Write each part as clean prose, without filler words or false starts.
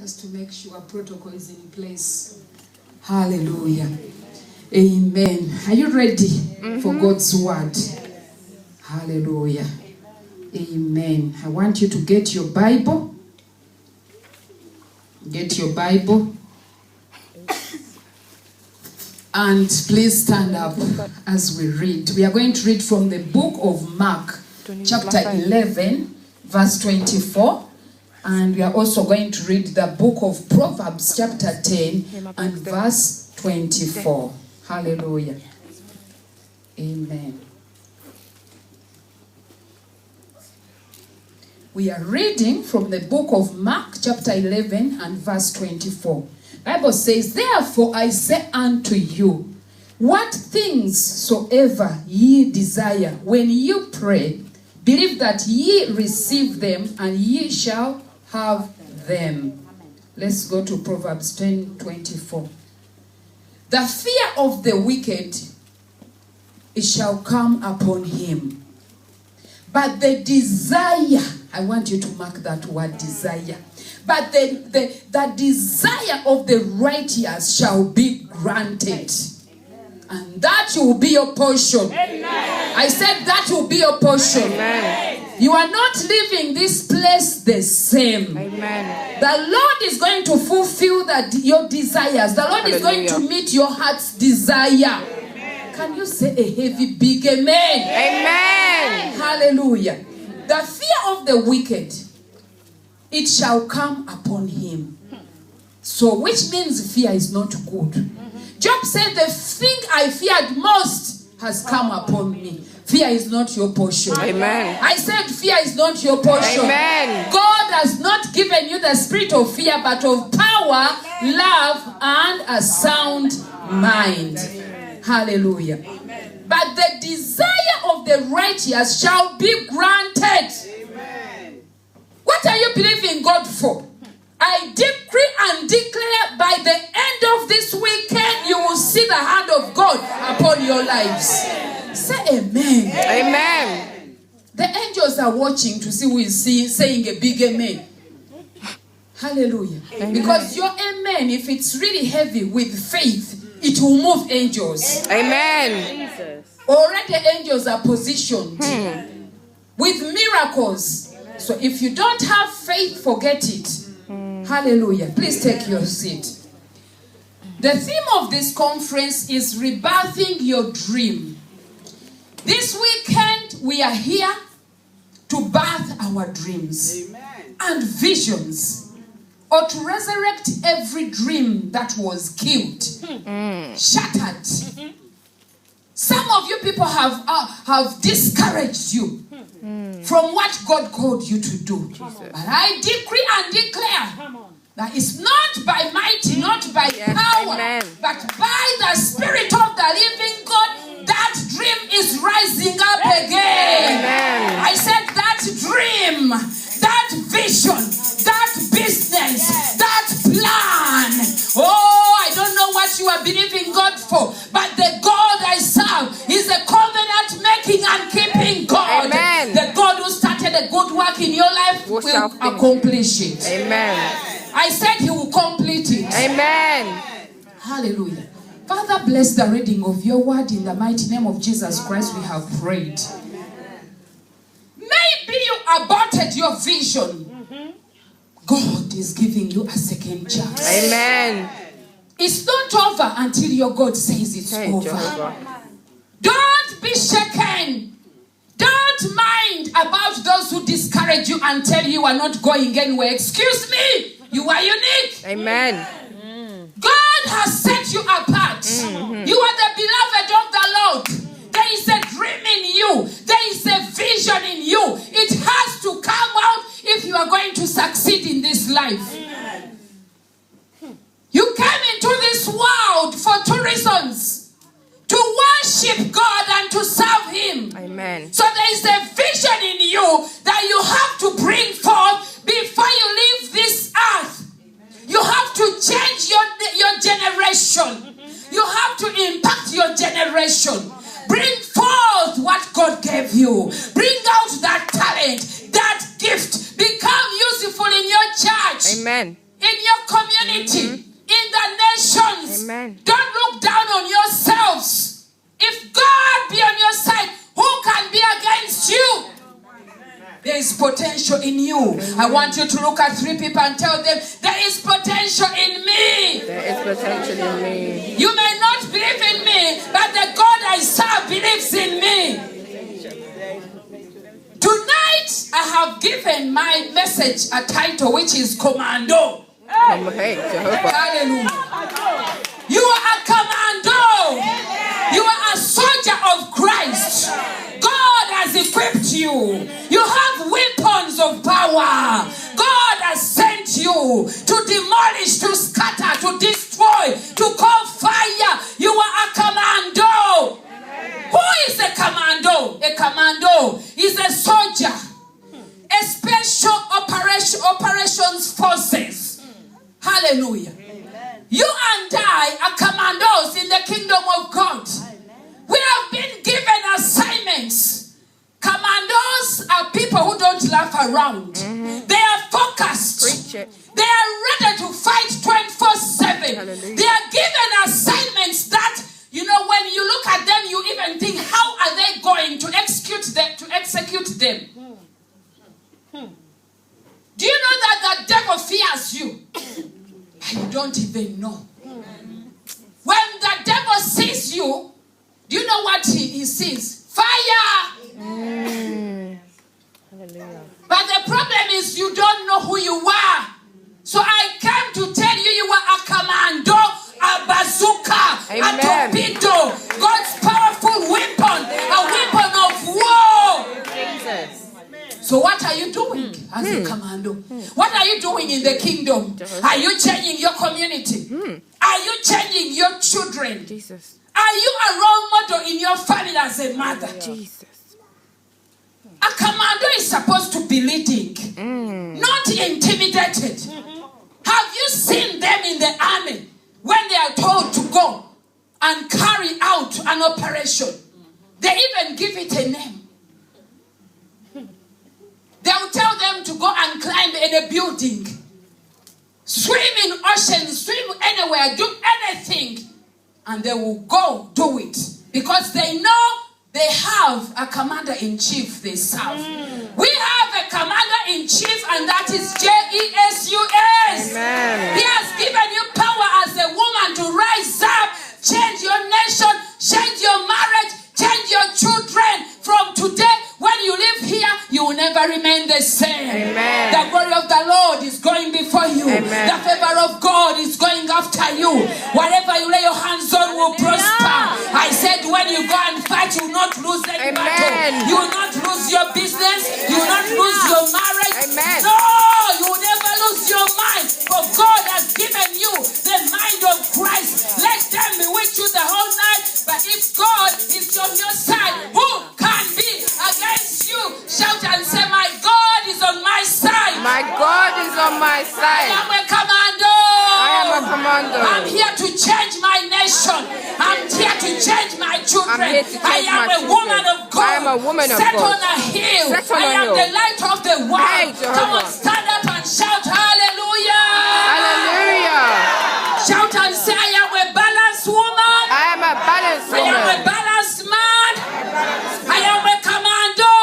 just to make sure protocol is in place. Hallelujah. Amen. Are you ready for God's word? Hallelujah. Amen. I want you to get your Bible. Get your Bible. And please stand up as we read. We are going to read from the book of Mark, chapter 11, verse 24. And we are also going to read the book of Proverbs, chapter 10, and verse 24. Hallelujah. Amen. We are reading from the book of Mark, chapter 11, and verse 24. The Bible says, "Therefore I say unto you, what things soever ye desire, when you pray, believe that ye receive them, and ye shall have them." Let's go to Proverbs 10:24. "The fear of the wicked, it shall come upon him. But the desire," I want you to mark that word, desire. "But the desire of the righteous shall be granted." And that will be your portion. Amen. I said that will be your portion. Amen. You are not leaving this place the same. Amen. The Lord is going to fulfill your desires. The Lord is going to meet your heart's desire. Amen. Can you say a heavy big amen? Amen. Hallelujah. "The fear of the wicked, it shall come upon him." So which means fear is not good. Job said, "The thing I feared most has come upon me." Fear is not your portion. Amen. I said fear is not your portion. Amen. God has not given you the spirit of fear, but of power, love, and a sound mind. Amen. Hallelujah. Amen. "But the desire of the righteous shall be granted." Amen. What are you believing God for? I decree and declare by the end of this weekend, you will see the hand of God upon your lives. Say amen. Amen. The angels are watching to see who is saying a big amen. Hallelujah. Amen. Because your amen, if it's really heavy with faith, it will move angels. Amen. Already angels are positioned with miracles. So if you don't have faith, forget it. Hallelujah. Please take your seat. The theme of this conference is rebirthing your dream. This weekend, we are here to birth our dreams. Amen. And visions, or to resurrect every dream that was killed, shattered. Some of you people have discouraged you from what God called you to do. But I decree and declare that it's not by might, not by power, but by the Spirit of the living God, that dream is rising up again. Amen. I said that dream, that vision, that business, that plan. Oh, I don't know what you are believing God for, but the God I serve is a covenant-making and keeping God. Amen. The God who started a good work in your life will accomplish it. Amen. I said he will complete it. Amen. Hallelujah. Father, bless the reading of your word in the mighty name of Jesus Christ. We have prayed. Maybe you aborted your vision. God is giving you a second chance. Amen. It's not over until your God says it's over. Don't be shaken. Don't mind about those who discourage you and tell you are not going anywhere. Excuse me, you are unique. Amen. God has set you apart. You are the beloved of the Lord. There is a dream in you. There is a vision in you. It has to come out if you are going to succeed in this life. You came into this world for two reasons: to worship God and to serve Him. Amen. So there is a vision in you that you have to bring forth before you leave this earth. You have to change your generation. You have to impact your generation. Bring forth what God gave you. Bring out that talent, that gift. Become useful in your church. Amen. In in your community, in the nations. Amen. Don't look down on yourselves. If God be on your side, who can be against you? There is potential in you. I want you to look at 3 people and tell them, there is potential in me. There is potential in me. You may not believe in me, but the God I serve believes in me. Tonight, I have given my message a title which is Commando. Hallelujah. You are a commando. You are a soldier of Christ. God has equipped you. You have weapons of power. God has sent you to demolish, to scatter, to destroy, to call fire. You are a commando. Who is a commando? A commando is a soldier, a special operations forces. Hallelujah. You and I are commandos in the kingdom of God. We have been given assignments. Commandos are people who don't laugh around. They are focused. They are ready to fight 24/7. They are given assignments that, you know, when you look at them, you even think, how are they going to execute them? Do you know that the devil fears you? You don't even know. When the devil sees you, do you know what he sees? Fire! But the problem is you don't know who you are. So I came to tell you, you are a commando, a bazooka, a torpedo, God's powerful weapon, a weapon of war. Jesus. So what are you doing as a commando? What are you doing in the kingdom? Are you changing your community? Are you changing your children? Jesus. Are you a role model in your family as a mother? Jesus. A commando is supposed to be leading, not intimidated. Have you seen them in the army when they are told to go and carry out an operation? They even give it a name. They will tell them to go and climb in a building, swim in oceans, swim anywhere, do anything, and they will go do it because they know they have a commander-in-chief they serve. We have a commander-in-chief, and that is Jesus. Amen. He has given you power as a woman to rise up, change your nation, change your marriage, change your children. From today, when you live here, you will never remain the same. Amen. The glory of the Lord is going before you. Amen. The favor of God is going after you. Whatever you lay your hands on will prosper. I said when you go and fight, you will not lose any battle. You will not lose your business. You will not lose your marriage. Amen. No, you will never lose your mind. For God has given you the mind of Christ. Let them be with you the whole night. But if God is on your side, who can be against you? Shout and say, my God is on my side. My God is on my side. I am a commando. I am a commando. I'm here to change my nation. I'm here to change my children. I am a woman of God. I am a woman of Set God. on a hill. Set on I a am hill. the light of the world. Hey, Come on, stand up and shout hallelujah. Hallelujah. Shout and say, I am a balanced woman. I am a balanced I am a woman. balanced man. I am a commando.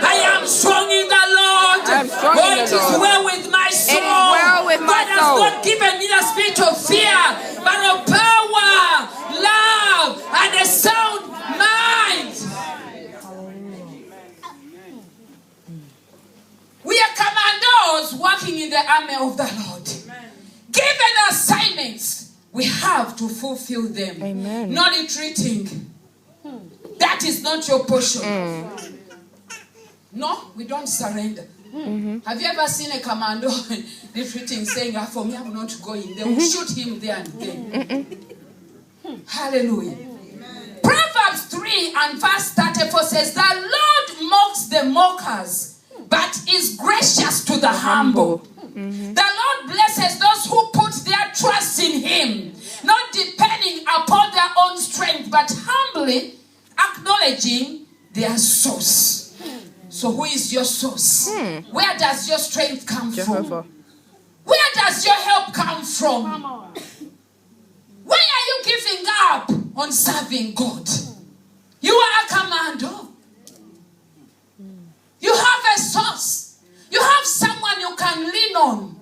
I am strong in the Lord. I am strong in the It is Lord. well with my soul. It is well with my God has soul. not given me the spirit of fear, but of power, love, and a sound mind. We are commandos working in the army of the Lord. Given assignments, we have to fulfill them. Amen. Not retreating. That is not your portion. No, we don't surrender. Have you ever seen a commando retreating saying, for me, I'm not going? They will shoot him there and then. Hallelujah. Proverbs 3 and verse 34 says, the Lord mocks the mockers, but is gracious to the humble. The Lord blesses those who put their trust in Him, not depending upon their own strength, but humbly acknowledging their source. So who is your source? Where does your strength come from? Where does your help come from? Why are you giving up on serving God? You are a commando. You have a source. You have someone you can lean on.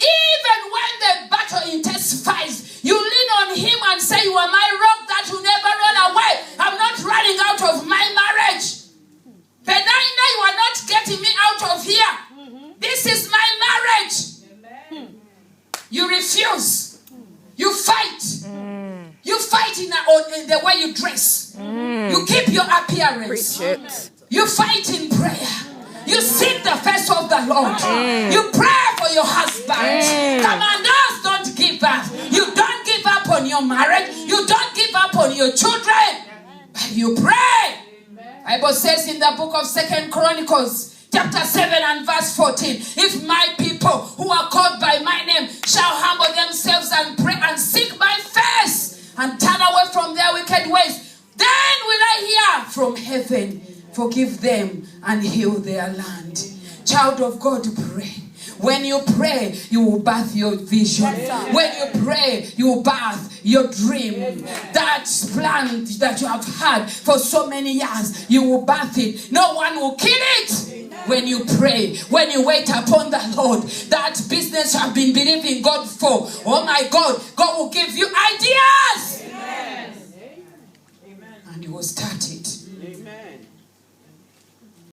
Even when the battle intensifies, you lean on him and say, you are my rock that will never run away. I'm not running out of my marriage. Penina, you are not getting me out of here. This is my marriage. You refuse. You fight. You fight in the way you dress. You keep your appearance. You fight in prayer. You seek the face of the Lord. You pray for your husband. Commanders, don't give up. You don't give up on your marriage. You don't give up on your children. But you pray. Bible says in the book of 2 Chronicles, chapter 7 and verse 14, if my people who are called by my name shall humble themselves and pray and seek my face and turn away from their wicked ways, then will I hear from heaven, forgive them and heal their land. Child of God, pray. When you pray, you will birth your vision. When you pray, you will birth your dream. That plan that you have had for so many years, you will birth it. No one will kill it. When you pray, when you wait upon the Lord, that business you have been believing God for, oh my God, God will give you ideas. And you will start